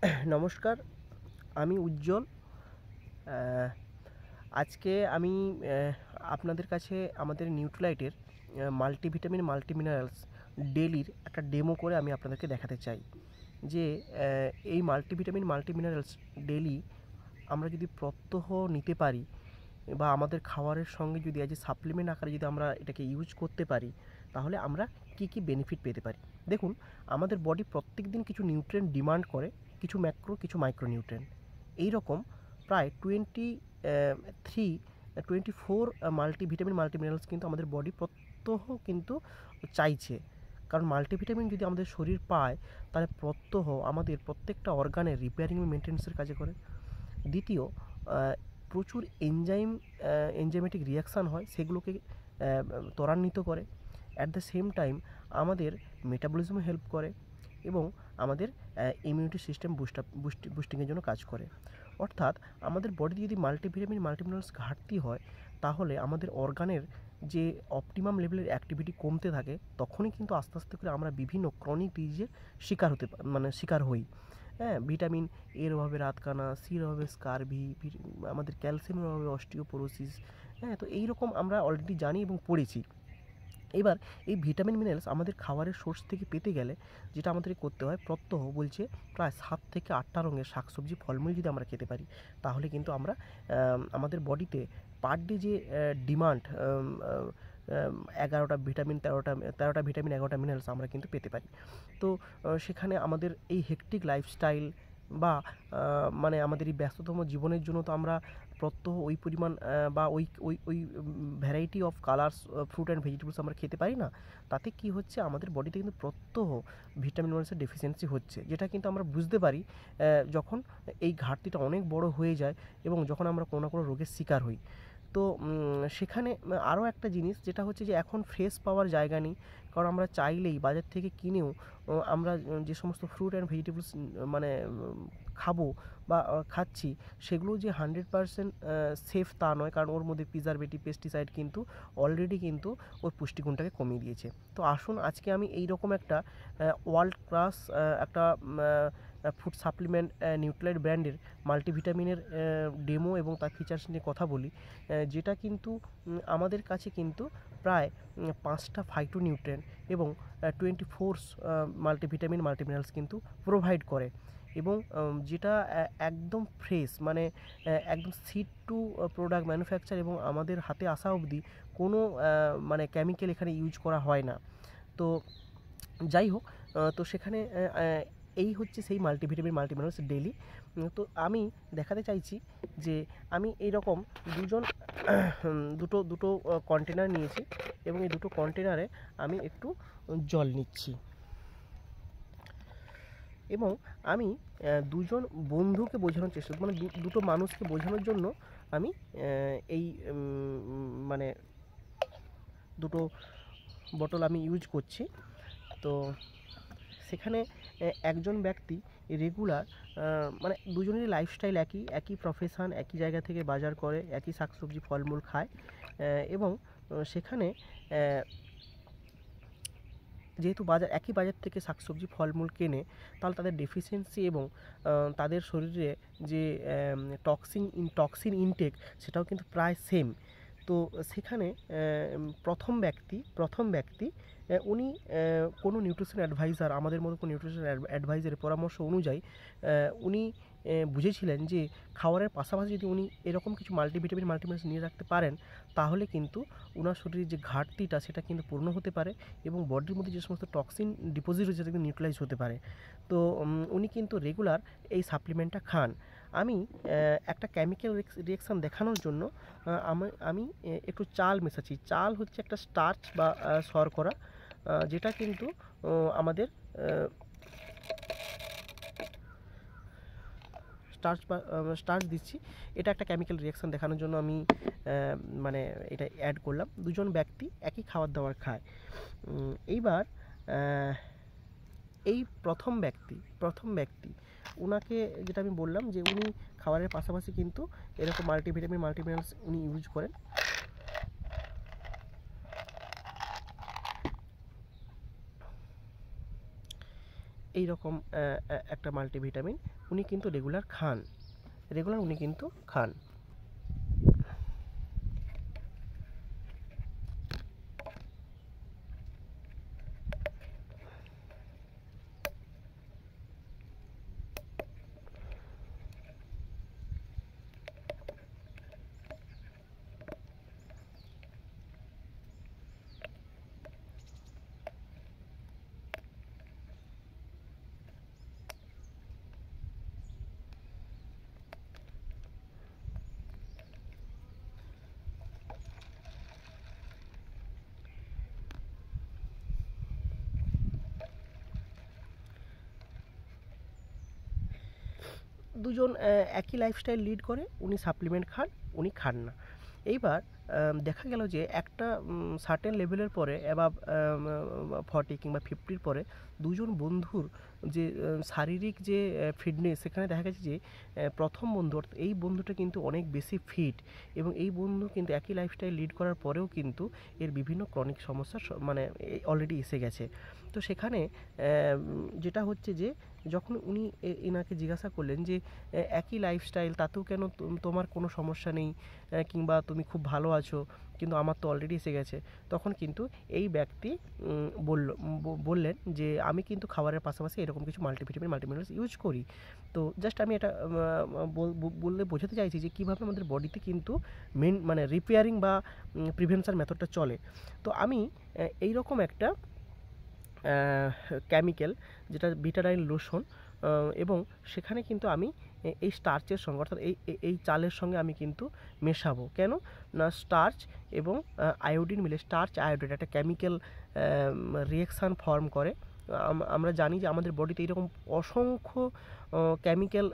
নমস্কার, আমি উজ্জ্বল। আজকে আমি আপনাদের কাছে আমাদের নিউট্রিলাইটের মাল্টিভিটামিন মাল্টিমিনারেলস ডেলির একটা ডেমো করে আমি আপনাদেরকে দেখাতে চাই যে এই মাল্টিভিটামিন মাল্টিমিনারেলস ডেলি আমরা যদি প্রত্যহ নিতে পারি বা আমাদের খাবারের সঙ্গে যদি অ্যাজ এ সাপ্লিমেন্ট আকারে যদি আমরা এটাকে ইউজ করতে পারি, তাহলে আমরা কী কী বেনিফিট পেতে পারি। দেখুন, আমাদের বডি প্রত্যেক দিন কিছু নিউট্রিয়েন্ট ডিমান্ড করে, কিছু ম্যাক্রো কিছু মাইক্রো নিউট্রিয়েন্ট। এই রকম প্রায় 24 মাল্টিভিটামিন মাল্টিমিনারেলস কিন্তু আমাদের বডি প্রত্যহ কিন্তু চাইছে। কারণ মাল্টিভিটামিন যদি আমাদের শরীর পায়, তাহলে প্রত্যহ আমাদের প্রত্যেকটা অর্গানের রিপেয়ারিং ও মেনটেন্সের কাজে করে। দ্বিতীয়, প্রচুর এনজাইমেটিক রিয়াকশান হয়, সেগুলোকে ত্বরান্বিত করে। অ্যাট দ্য সেম টাইম আমাদের মেটাবলিজমে হেল্প করে এবং আমাদের ইমিউনিটি সিস্টেম বুস্টিংয়ের জন্য কাজ করে। অর্থাৎ আমাদের বডিতে যদি মাল্টিভিটামিন মাল্টিমিনারেলস ঘাটতি হয়, তাহলে আমাদের অর্গানের যে অপটিমাম লেভেলের অ্যাক্টিভিটি কমতে থাকে, তখনই কিন্তু আস্তে আস্তে করে আমরা বিভিন্ন ক্রনিক ডিজিজের শিকার হই। হ্যাঁ, ভিটামিন এর অভাবে রাতকানা, সির অভাবে স্কারভি, আমাদের ক্যালসিয়ামের অভাবে অস্টিওপোরোসিস। হ্যাঁ, তো এইরকম আমরা অলরেডি জানি এবং পড়েছি। এবার এই ভিটামিন মিনারেলস আমাদের খাবারের সোর্স থেকে পেতে গেলে যেটা আমাদেরকে করতে হয়, প্রত্যহ বলছে প্রায় 7 থেকে 8টা রঙের শাকসবজি ফলমূল যদি আমরা খেতে পারি, তাহলে কিন্তু আমরা আমাদের বডিতে পার ডে যে ডিমান্ড 11টা ভিটামিন, 13টা ভিটামিন, 11টা মিনারেলস আমরা কিন্তু পেতে পারি। তো সেখানে আমাদের এই হেকটিক লাইফস্টাইল বা মানে আমাদের এই ব্যস্ততম জীবনের জন্য তো আমরা প্রত্যহ ওই পরিমাণ বা ওই variety of colours fruit and vegetables আমরা খেতে পারি না। তাতে কি হচ্ছে, আমাদের বডিতে কিন্তু প্রত্যহ ভিটামিন মিনারেলসের ডেফিসিয়েন্সি হচ্ছে, যেটা কিন্তু আমরা বুঝতে পারি যখন এই ঘাটতিটা অনেক বড় হয়ে যায় এবং যখন আমরা কোনো না কোনো রোগের শিকার হই। তো সেখানে আরও একটা জিনিস যেটা হচ্ছে যে এখন ফ্রেশ পাওয়ার জায়গা নেই। কারণ আমরা চাইলেই বাজার থেকে কিনেও আমরা যে সমস্ত ফ্রুট অ্যান্ড ভেজিটেবলস মানে খাবো বা খাচ্ছি, সেগুলো যে 100% সেফ তা নয়। কারণ ওর মধ্যে প্রিজারভেটিভ, পেস্টিসাইড কিন্তু অলরেডি কিন্তু ওর পুষ্টিগুণটাকে কমিয়ে দিয়েছে। তো আসুন আজকে আমি এই রকম একটা ওয়ার্ল্ড ক্লাস একটা ফুড সাপ্লিমেন্ট নিউট্রিলাইট ব্র্যান্ডের মাল্টিভিটামিনের ডেমো এবং তার ফিচার্স নিয়ে কথা বলি, যেটা কিন্তু আমাদের কাছে কিন্তু প্রায় 5টা ফাইটোনিউট্রিয়েন্ট এবং 24 মাল্টিভিটামিন মাল্টিমিনারেলস কিন্তু প্রোভাইড করে এবং যেটা একদম ফ্রেশ, মানে একদম সিড টু প্রোডাক্ট ম্যানুফ্যাকচার এবং আমাদের হাতে আসা অবধি কোনো মানে কেমিক্যাল এখানে ইউজ করা হয় না। তো যাই হোক, তো সেখানে এই হচ্ছে সেই মাল্টিভিটামিন মাল্টিমিনারেলস ডেইলি। তো আমি দেখাতে চাইছি যে আমি এইরকম দুটো কন্টেনার নিয়েছি এবং এই দুটো কন্টেনারে আমি একটু জল নিচ্ছি এবং আমি দুজন বন্ধুকে বোঝানোর চেষ্টা, মানে দুটো মানুষকে বোঝানোর জন্য আমি এই মানে দুটো বোতল আমি ইউজ করছি। তো সেখানে একজন ব্যক্তি রেগুলার, মানে দুজনেরই লাইফস্টাইল একই প্রফেশন, একই জায়গা থেকে বাজার করে, একই শাকসবজি ফলমূল খায় এবং সেখানে যেহেতু একই বাজার থেকে শাকসবজি ফলমূল কেনে, তাহলে তাদের ডেফিসিয়েন্সি এবং তাদের শরীরে যে টক্সিন ইনটেক, সেটাও কিন্তু প্রায় সেম। তো সেখানে প্রথম ব্যক্তি উনি কোনো নিউট্রিশন অ্যাডভাইজার, আমাদের মতো কোনো নিউট্রিশন অ্যাডভাইজারের পরামর্শ অনুযায়ী উনি বুঝেছিলেন যে খাবারের পাশাপাশি যদি উনি এরকম কিছু মাল্টিভিটামিন মাল্টিমিনারেলস নিয়ে রাখতে পারেন, তাহলে কিন্তু ওনার শরীরের যে ঘাটতিটা সেটা কিন্তু পূর্ণ হতে পারে এবং বডির মধ্যে যে সমস্ত টক্সিন ডিপোজিট হয়েছে সেটা কিন্তু নিউট্রালাইজ হতে পারে। তো উনি কিন্তু রেগুলার এই সাপ্লিমেন্টটা খান। আমি একটা কেমিক্যাল রিয়াকশান দেখানোর জন্য আমি একটু চাল মেশাচ্ছি। চাল হচ্ছে একটা স্টার্চ বা শর্করা, যেটা কিন্তু আমাদের স্টার্চ দিচ্ছি। এটা একটা কেমিক্যাল রিয়াকশান দেখানোর জন্য আমি মানে এটা অ্যাড করলাম। দুজন ব্যক্তি একই খাবার দাবার খায়। এইবার এই প্রথম ব্যক্তি ওনাকে যেটা আমি বললাম যে উনি খাবারের পাশাপাশি কিন্তু এরকম মাল্টিভিটামিন মাল্টিমিনারেলস উনি ইউজ করেন। এই রকম একটা মাল্টিভিটামিন উনি কিন্তু রেগুলার উনি কিন্তু খান। দুজন একই লাইফস্টাইল লিড করে, উনি সাপ্লিমেন্ট খান, উনি খান না। এইবার দেখা গেল যে একটা সার্টেন লেভেলের পরে অ্যাবাভ 40 কিংবা 50 পরে দুজন বন্ধুর যে শারীরিক যে ফিটনেস, সেখানে দেখা গেছে যে প্রথম বন্ধু অর্থাৎ এই বন্ধুটা কিন্তু অনেক বেশি ফিট, এবং এই বন্ধু কিন্তু একই লাইফস্টাইল লিড করার পরেও কিন্তু এর বিভিন্ন ক্রনিক সমস্যা মানে অলরেডি এসে গেছে। তো সেখানে যেটা হচ্ছে যে যখন উনি এনাকে জিজ্ঞাসা করলেন যে একই লাইফস্টাইল তাতেও কেন তোমার কোনো সমস্যা নেই, কিংবা তুমি খুব ভালো আছো, কিন্তু আমার তো অলরেডি এসে গেছে, তখন কিন্তু এই ব্যক্তি বললেন যে আমি কিন্তু খাবারের পাশাপাশি এরকম কিছু মাল্টিভিটামিন মাল্টিমিনারেলস ইউজ করি। তো জাস্ট আমি এটা বললে বোঝাতে চাইছি যে কীভাবে আমাদের বডিতে কিন্তু মানে রিপেয়ারিং বা প্রিভেনশন মেথডটা চলে। তো আমি এইরকম একটা কেমিক্যাল যেটা বিটাডাইন লোশন, এবং সেখানে কিন্তু আমি এই স্টার্চের সঙ্গে অর্থাৎ এই চালের সঙ্গে আমি কিন্তু মেশাবো। কেন না, স্টার্চ এবং আয়োডিন মিলে স্টার্চ আয়োডিন একটা কেমিক্যাল রিয়াকশান ফর্ম করে। আমরা জানি যে আমাদের বডিতে এরকম অসংখ্য কেমিক্যাল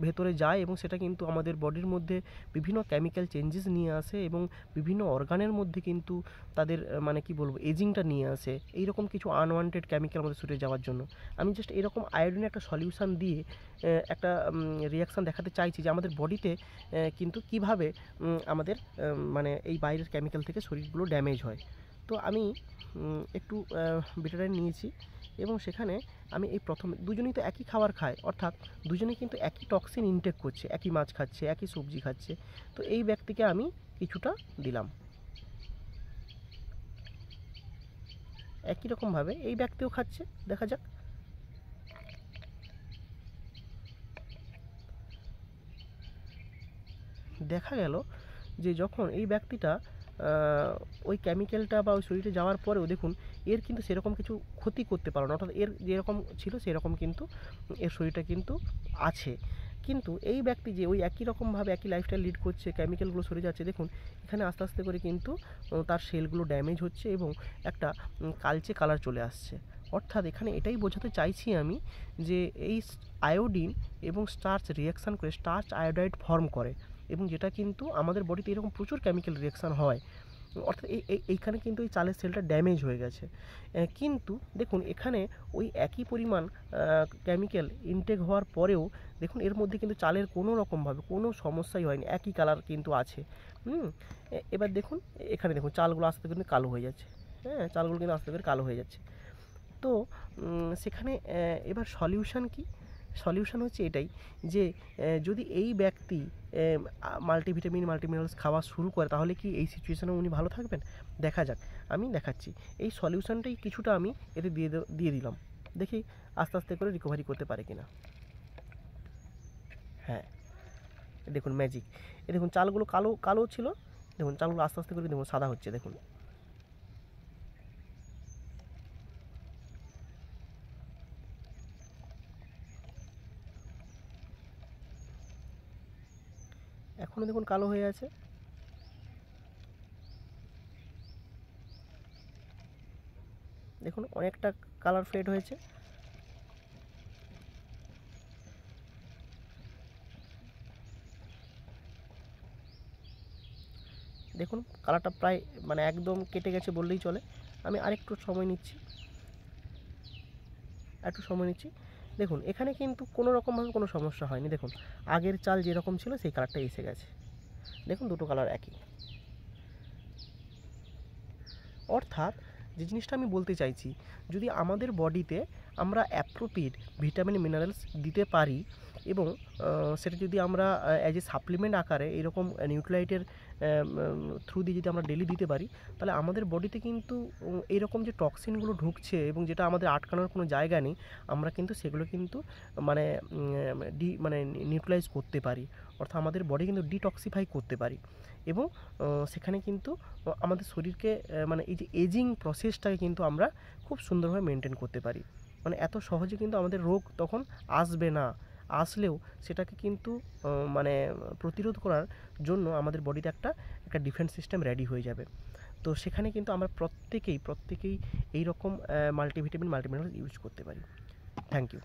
ভেতরে যায়, এবং সেটা কিন্তু আমাদের বডির মধ্যে বিভিন্ন কেমিক্যাল চেঞ্জেস নিয়ে আসে, এবং বিভিন্ন অর্গানের মধ্যে কিন্তু তাদের মানে কি বলবো এজিংটা নিয়ে আসে, এইরকম কিছু আনওয়ান্টেড কেমিক্যাল আমাদের শরীরে যাওয়ার জন্য। আমি জাস্ট এরকম আয়োডিনের একটা সলিউশন দিয়ে একটা রিয়াকশান দেখাতে চাইছি যে আমাদের বডিতে কিন্তু কিভাবে আমাদের মানে এই বাইরের কেমিক্যাল থেকে শরীরগুলো ড্যামেজ হয়। তো আমি একটু বিটাডাইন নিয়েছি, এবং সেখানে আমি এই প্রথম দুজনেই তো একই খাবার খায়, অর্থাৎ দুজনেই কিন্তু একই টক্সিন ইনটেক করছে, একই মাছ খাচ্ছে, একই সবজি খাচ্ছে। তো এই ব্যক্তিকে আমি কিছুটা দিলাম, একই রকমভাবে এই ব্যক্তিও খাচ্ছে, দেখা যাক। দেখা গেল যে যখন এই ব্যক্তিটা ওই কেমিক্যালটা বা ওই শরীরে যাওয়ার পরেও দেখুন এর কিন্তু সেরকম কিছু ক্ষতি করতে পারলো না, অর্থাৎ এর যেরকম ছিল সেরকম কিন্তু এর শরীরটা কিন্তু আছে। কিন্তু এই ব্যক্তি যে ওই একই রকমভাবে একই লাইফস্টাইল লিড করছে, কেমিক্যালগুলো সরে যাচ্ছে, দেখুন এখানে আস্তে আস্তে করে কিন্তু তার সেলগুলো ড্যামেজ হচ্ছে এবং একটা কালচে কালার চলে আসছে। অর্থাৎ এখানে এটাই বোঝাতে চাইছি আমি যে এই আয়োডিন এবং স্টার্চ রিয়াকশান করে স্টার্চ আয়োডাইড ফর্ম করে, এবং যেটা কিন্তু আমাদের বডিতে এরকম প্রচুর কেমিক্যাল রিয়াকশান হয়। অর্থাৎ এইখানে কিন্তু এই চালের সেলটা ড্যামেজ হয়ে গেছে। কিন্তু দেখুন এখানে ওই একই পরিমাণ কেমিক্যাল ইনটেক হওয়ার পরেও দেখুন এর মধ্যে কিন্তু চালের কোনো রকমভাবে কোনো সমস্যাই হয়নি, একই কালার কিন্তু আছে। এবার দেখুন এখানে দেখুন চালগুলো আস্তে করে কালো হয়ে যাচ্ছে, হ্যাঁ চালগুলো কিন্তু আস্তে করে কালো হয়ে যাচ্ছে। তো সেখানে এবার সলিউশন কি? সলিউশন হচ্ছে এটাই যে যদি এই ব্যক্তি মাল্টিভিটামিন মাল্টিমিনারেলস খাওয়া শুরু করে তাহলে কি এই সিচুয়েশনে উনি ভালো থাকবেন? দেখা যাক, আমি দেখাচ্ছি। এই সলিউশনটাই কিছুটা আমি এতে দিয়ে দিলাম, দেখি আস্তে আস্তে করে রিকভারি করতে পারে কিনা। হ্যাঁ দেখুন ম্যাজিক, এ দেখুন চালগুলো কালো কালো ছিল, দেখুন চালগুলো আস্তে আস্তে করে দেখুন সাদা হচ্ছে, দেখুন এখনও দেখুন কালো হয়ে আছে। দেখুন অনেকটা কালার ফেড হয়েছে। দেখুন কালারটা প্রায় মানে একদম কেটে গেছে বললেই চলে। আমি আরেকটু সময় নিচ্ছি, দেখুন এখানে কিন্তু কোনো রকমভাবে কোনো সমস্যা হয়নি। দেখুন আগের চাল যেরকম ছিল সেই কালারটা এসে গেছে, দেখুন দুটো কালার একই। অর্থাৎ যে জিনিসটা আমি বলতে চাইছি, যদি আমাদের বডিতে আমরা অ্যাপ্রোপ্রিয়েট ভিটামিন মিনারেলস দিতে পারি এবং সেটা যদি আমরা অ্যাজ এ সাপ্লিমেন্ট আকারে এরকম নিউট্রিয়েন্টের থ্রু দিয়ে যদি আমরা ডেলি দিতে পারি, তাহলে আমাদের বডিতে কিন্তু এইরকম যে টক্সিনগুলো ঢুকছে এবং যেটা আমাদের আটকানোর কোনো জায়গা নেই, আমরা কিন্তু সেগুলো কিন্তু মানে মানে নিউট্রালাইজ করতে পারি, অর্থাৎ আমাদের বডি কিন্তু ডিটক্সিফাই করতে পারি এবং সেখানে কিন্তু আমাদের শরীরকে মানে এই যে এজিং প্রসেসটাকে কিন্তু আমরা খুব সুন্দরভাবে মেনটেন করতে পারি। মানে এত সহজে কিন্তু আমাদের রোগ তখন আসবে না, আসলেও সেটাকে কিন্তু মানে প্রতিরোধ করার জন্য আমাদের বডিতে একটা ডিফেন্স সিস্টেম রেডি হয়ে যাবে। তো সেখানে কিন্তু আমরা প্রত্যেকেই এই রকম মাল্টিভিটামিন মাল্টিমিনারেল ইউজ করতে পারি। Thank you.